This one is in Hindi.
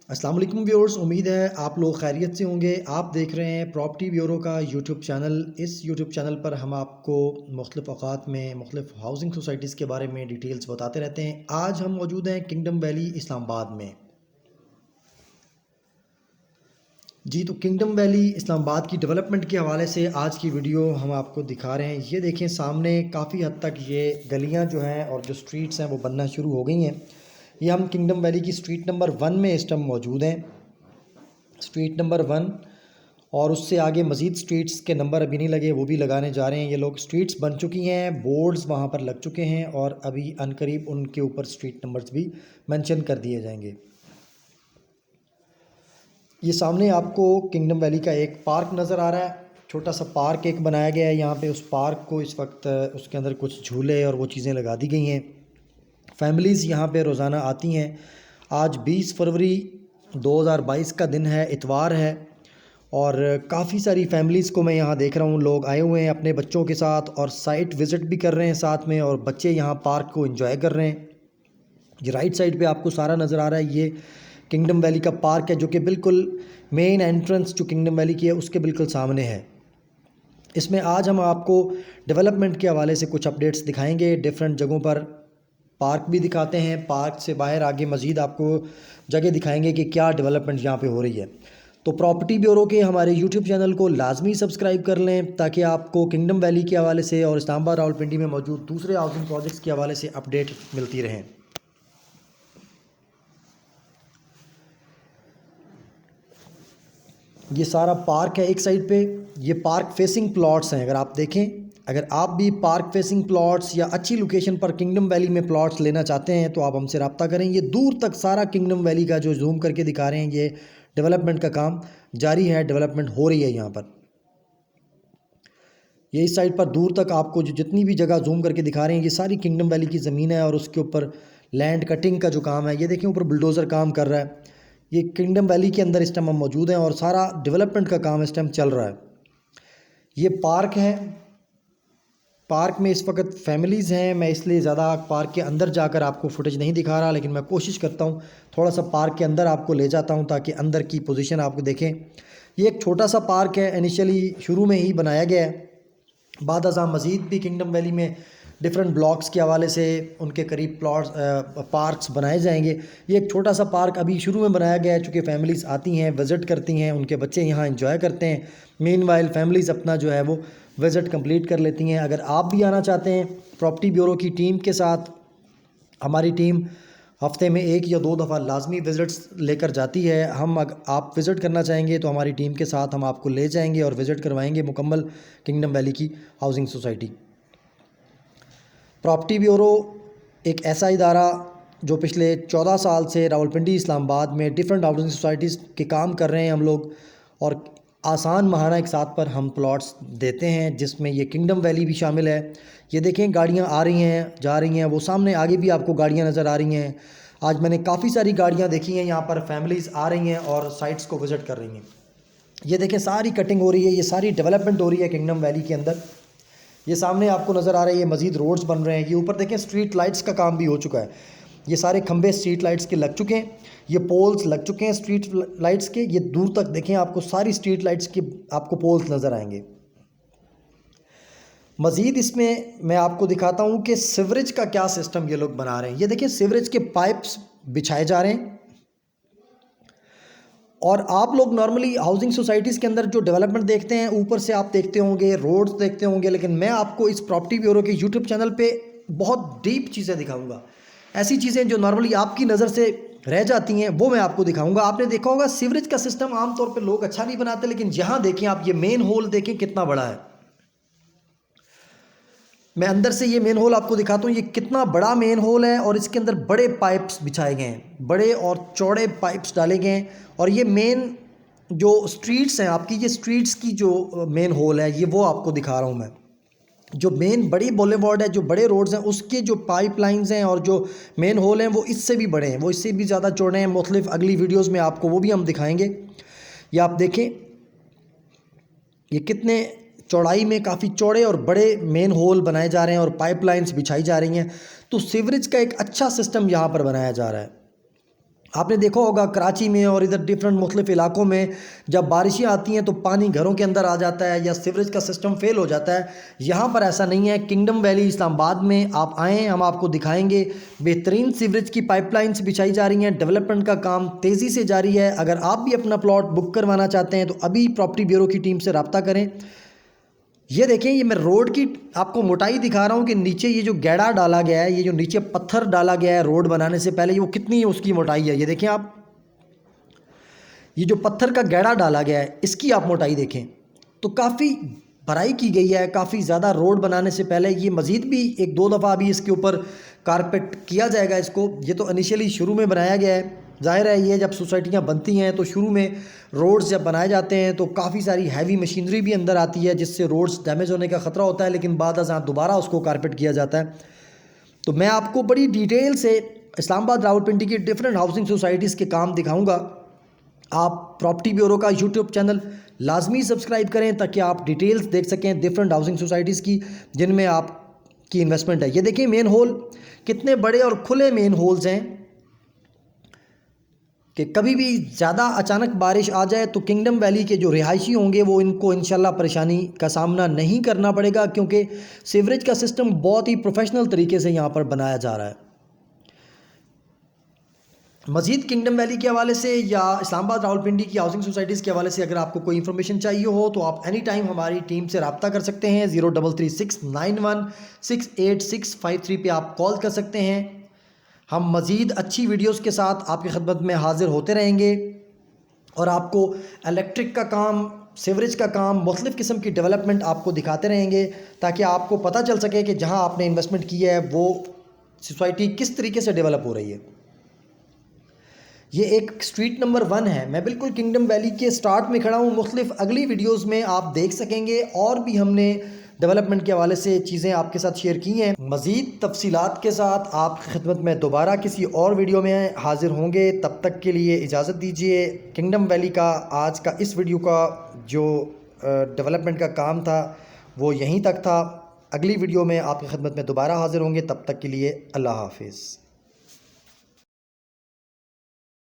अस्सलाम वालेकुम व्यूअर्स, उम्मीद है आप लोग खैरियत से होंगे। आप देख रहे हैं प्रॉपर्टी ब्यूरो का यूट्यूब चैनल। इस यूट्यूब चैनल पर हम आपको मुख्तलिफ़ औक़ात में मुख्तलिफ़ हाउसिंग सोसाइटीज़ के बारे में डिटेल्स बताते रहते हैं। आज हम मौजूद हैं किंगडम वैली इस्लामाबाद में। जी, तो किंगडम वैली इस्लामाबाद की डेवलपमेंट के हवाले से आज की वीडियो हम आपको दिखा रहे हैं। ये देखें, सामने काफ़ी हद तक ये गलियाँ जो हैं और जो स्ट्रीट्स हैं वो बनना शुरू हो गई हैं। ये हम किंगडम वैली की स्ट्रीट नंबर 1 में इस टाइम मौजूद हैं। स्ट्रीट नंबर 1 और उससे आगे मज़ीद स्ट्रीट्स के नंबर अभी नहीं लगे, वो भी लगाने जा रहे हैं ये लोग। स्ट्रीट्स बन चुकी हैं, बोर्ड्स वहाँ पर लग चुके हैं और अभी अनकरीब उनके ऊपर स्ट्रीट नंबर्स भी मेंशन कर दिए जाएंगे। ये सामने आपको किंगडम वैली का एक पार्क नज़र आ रहा है। छोटा सा पार्क एक बनाया गया है यहाँ पे। उस पार्क को इस वक्त उसके अंदर कुछ झूले और वो चीज़ें लगा दी गई हैं। फैमिलीज़ यहाँ पे रोज़ाना आती हैं। आज 20 फरवरी 2022 का दिन है, इतवार है और काफ़ी सारी फैमिलीज़ को मैं यहाँ देख रहा हूँ। लोग आए हुए हैं अपने बच्चों के साथ और साइट विज़िट भी कर रहे हैं साथ में, और बच्चे यहाँ पार्क को एंजॉय कर रहे हैं। ये राइट साइड पे आपको सारा नज़र आ रहा है। ये किंगडम वैली का पार्क है जो कि बिल्कुल मेन एंट्रेंस जो किंगडम वैली की है उसके बिल्कुल सामने है। इसमें आज हम आपको डेवलपमेंट के हवाले से कुछ अपडेट्स दिखाएंगे। डिफरेंट जगहों पर पार्क भी दिखाते हैं, पार्क से बाहर आगे मज़ीद आपको जगह दिखाएंगे कि क्या डेवलपमेंट यहाँ पे हो रही है। तो प्रॉपर्टी ब्यूरो के हमारे यूट्यूब चैनल को लाजमी सब्सक्राइब कर लें ताकि आपको किंगडम वैली के हवाले से और इस्लामाबाद रावलपिंडी में मौजूद दूसरे हाउसिंग प्रोजेक्ट्स के हवाले से अपडेट मिलती रहें। ये सारा पार्क है एक साइड पे। ये पार्क फेसिंग प्लॉट्स हैं। अगर आप देखें, अगर आप भी पार्क फेसिंग प्लॉट्स या अच्छी लोकेशन पर किंगडम वैली में प्लॉट्स लेना चाहते हैं तो आप हमसे रब्ता करें। ये दूर तक सारा किंगडम वैली का जो जूम करके दिखा रहे हैं, ये डेवलपमेंट का काम जारी है, डेवलपमेंट हो रही है यहाँ पर। ये इस साइड पर दूर तक आपको जो जितनी भी जगह जूम करके दिखा रहे हैं ये सारी किंगडम वैली की ज़मीन है और उसके ऊपर लैंड कटिंग का जो काम है, ये देखें ऊपर बुलडोज़र काम कर रहा है। ये किंगडम वैली के अंदर इस टाइम हम मौजूद हैं और सारा डेवलपमेंट का काम इस टाइम चल रहा है। ये पार्क है। पार्क में इस वक्त फैमिलीज़ हैं, मैं इसलिए ज़्यादा पार्क के अंदर जाकर आपको फुटेज नहीं दिखा रहा, लेकिन मैं कोशिश करता हूँ थोड़ा सा पार्क के अंदर आपको ले जाता हूँ ताकि अंदर की पोजीशन आपको देखें। ये एक छोटा सा पार्क है, इनिशियली शुरू में ही बनाया गया है। बाद अज़ां मज़ीद भी किंगडम वैली में डिफरेंट ब्लॉक्स के हवाले से उनके करीब प्लॉट्स पार्क्स बनाए जाएंगे। ये एक छोटा सा पार्क अभी शुरू में बनाया गया है, चूँकि फैमिलीज़ आती हैं, विज़िट करती हैं, उनके बच्चे यहाँ एंजॉय करते हैं। मीनवाइल फैमिलीज़ अपना जो है वो विज़िट कंप्लीट कर लेती हैं। अगर आप भी आना चाहते हैं प्रॉपर्टी ब्यूरो की टीम के साथ, हमारी टीम हफ़्ते में 1 या 2 दफ़ा लाजमी विज़िट्स लेकर जाती है। आप विज़िट करना चाहेंगे तो हमारी टीम के साथ हम आपको ले जाएंगे और विज़िट करवाएंगे मुकम्मल किंगडम वैली की हाउसिंग सोसाइटी। प्रॉपर्टी ब्यूरो एक ऐसा इदारा जो पिछले 14 साल से रावलपिंडी इस्लामाबाद में डिफरेंट हाउसिंग सोसाइटीज़ के काम कर रहे हैं हम लोग, और आसान महाना एक साथ पर हम प्लॉट्स देते हैं जिसमें ये किंगडम वैली भी शामिल है। ये देखें, गाड़ियाँ आ रही हैं, जा रही हैं, वो सामने आगे भी आपको गाड़ियाँ नज़र आ रही हैं। आज मैंने काफ़ी सारी गाड़ियाँ देखी हैं यहाँ पर, फैमिलीज़ आ रही हैं और साइट्स को विज़िट कर रही हैं। ये देखें, सारी कटिंग हो रही है, ये सारी डेवलपमेंट हो रही है किंगडम वैली के अंदर। ये सामने आपको नज़र आ रहा है, ये मज़ीद रोड्स बन रहे हैं। ये ऊपर देखें, स्ट्रीट लाइट्स का काम भी हो चुका है। ये सारे खंबे स्ट्रीट लाइट्स के लग चुके हैं, ये पोल्स लग चुके हैं स्ट्रीट लाइट्स के। ये दूर तक देखें, आपको सारी स्ट्रीट लाइट्स के आपको पोल्स नज़र आएंगे। मज़ीद इसमें मैं आपको दिखाता हूँ कि सीवरेज का क्या सिस्टम ये लोग बना रहे हैं। ये देखें, सीवरेज के पाइप्स बिछाए जा रहे हैं। और आप लोग नॉर्मली हाउसिंग सोसाइटीज़ के अंदर जो डेवलपमेंट देखते हैं, ऊपर से आप देखते होंगे, रोड्स देखते होंगे, लेकिन मैं आपको इस प्रॉपर्टी ब्यूरो के यूट्यूब चैनल पे बहुत डीप चीज़ें दिखाऊंगा। ऐसी चीज़ें जो नॉर्मली आपकी नज़र से रह जाती हैं वो मैं आपको दिखाऊंगा। आपने देखा होगा सीवरेज का सिस्टम आमतौर पर लोग अच्छा नहीं बनाते, लेकिन यहाँ देखें आप, ये मेन होल देखें कितना बड़ा है। मैं अंदर से ये मेन होल आपको दिखाता हूँ, ये कितना बड़ा मेन होल है और इसके अंदर बड़े पाइप्स बिछाए गए हैं, बड़े और चौड़े पाइप्स डाले गए हैं। और ये मेन जो स्ट्रीट्स हैं आपकी, ये स्ट्रीट्स की जो मेन होल है, ये वो आपको दिखा रहा हूँ मैं। जो मेन बड़ी बोलेवार्ड है, जो बड़े रोड्स हैं, उसके जो पाइपलाइंस हैं और जो मेन होल हैं वो इससे भी बड़े हैं, वो इससे भी ज़्यादा चौड़े हैं। मुख्तलिफ अगली वीडियोज़ में आपको वो भी हम दिखाएँगे। ये आप देखें, ये कितने चौड़ाई में काफ़ी चौड़े और बड़े मेन होल बनाए जा रहे हैं और पाइपलाइंस बिछाई जा रही हैं। तो सीवरेज का एक अच्छा सिस्टम यहाँ पर बनाया जा रहा है। आपने देखा होगा कराची में और इधर डिफरेंट मुख्तलिफ इलाकों में जब बारिशें आती हैं तो पानी घरों के अंदर आ जाता है या सीवरेज का सिस्टम फेल हो जाता है। यहाँ पर ऐसा नहीं है। किंगडम वैली इस्लामाबाद में आप आएँ, हम आपको दिखाएंगे बेहतरीन सीवरेज की पाइपलाइंस बिछाई जा रही हैं। डेवलपमेंट का काम तेज़ी से जारी है। अगर आप भी अपना प्लॉट बुक करवाना चाहते हैं तो अभी प्रॉपर्टी ब्यूरो की टीम से रब्ता करें। ये देखें, ये मैं रोड की आपको मोटाई दिखा रहा हूँ कि नीचे ये जो गैड़ा डाला गया है, ये जो नीचे पत्थर डाला गया है रोड बनाने से पहले, वो कितनी उसकी मोटाई है। ये देखें आप, ये जो पत्थर का गैड़ा डाला गया है इसकी आप मोटाई देखें तो काफ़ी भराई की गई है काफ़ी ज़्यादा। रोड बनाने से पहले ये मज़ीद भी 1-2 दफ़ा अभी इसके ऊपर कारपेट किया जाएगा इसको। ये तो इनिशियली शुरू में बनाया गया है। ज़ाहिर है ये जब सोसाइटियाँ बनती हैं तो शुरू में रोड्स जब बनाए जाते हैं तो काफ़ी सारी हैवी मशीनरी भी अंदर आती है जिससे रोड्स डैमेज होने का ख़तरा होता है, लेकिन बाद अज़ां दोबारा उसको कारपेट किया जाता है। तो मैं आपको बड़ी डिटेल से इस्लामाबाद रावलपिंडी की डिफरेंट हाउसिंग सोसाइटीज़ के काम दिखाऊँगा। आप प्रॉपर्टी ब्यूरो का यूट्यूब चैनल लाजमी सब्सक्राइब करें ताकि आप डिटेल्स देख सकें डिफरेंट हाउसिंग सोसाइटीज़ की जिनमें आपकी इन्वेस्टमेंट है। ये देखिए मेन होल कितने बड़े और खुले मेन होल्स हैं कि कभी भी ज़्यादा अचानक बारिश आ जाए तो किंगडम वैली के जो रिहायशी होंगे वो इनको इंशाल्लाह परेशानी का सामना नहीं करना पड़ेगा, क्योंकि सीवरेज का सिस्टम बहुत ही प्रोफेशनल तरीके से यहाँ पर बनाया जा रहा है। मज़ीद किंगडम वैली के हवाले से या इस्लामाबाद रावलपिंडी की हाउसिंग सोसाइटीज़ के हवाले से अगर आपको कोई इन्फॉर्मेशन चाहिए हो तो आप एनी टाइम हमारी टीम से रब्ता कर सकते हैं। 0336916863 पे आप कॉल कर सकते हैं। हम मज़ीद अच्छी वीडियोज़ के साथ आपकी खिदमत में हाज़िर होते रहेंगे और आपको इलेक्ट्रिक का काम, सीवरेज का काम, मुख्तलिफ़ किस्म की डेवलपमेंट आपको दिखाते रहेंगे ताकि आपको पता चल सके कि जहाँ आपने इन्वेस्टमेंट की है वो सोसाइटी किस तरीके से डेवलप हो रही है। ये एक स्ट्रीट नंबर 1 है। मैं बिल्कुल किंगडम वैली के स्टार्ट में खड़ा हूँ। मुख्तलिफ अगली वीडियोज़ में आप देख सकेंगे और भी हमने डेवलपमेंट के हवाले से चीज़ें आपके साथ शेयर की हैं। मज़ीद तफसीलात के साथ आपकी खिदमत में दोबारा किसी और वीडियो में हाज़िर होंगे। तब तक के लिए इजाज़त दीजिए। किंगडम वैली का आज का इस वीडियो का जो डेवलपमेंट का काम था वो यहीं तक था। अगली वीडियो में आपकी खिदमत में दोबारा हाज़िर होंगे। तब तक के लिए अल्लाह हाफिज़।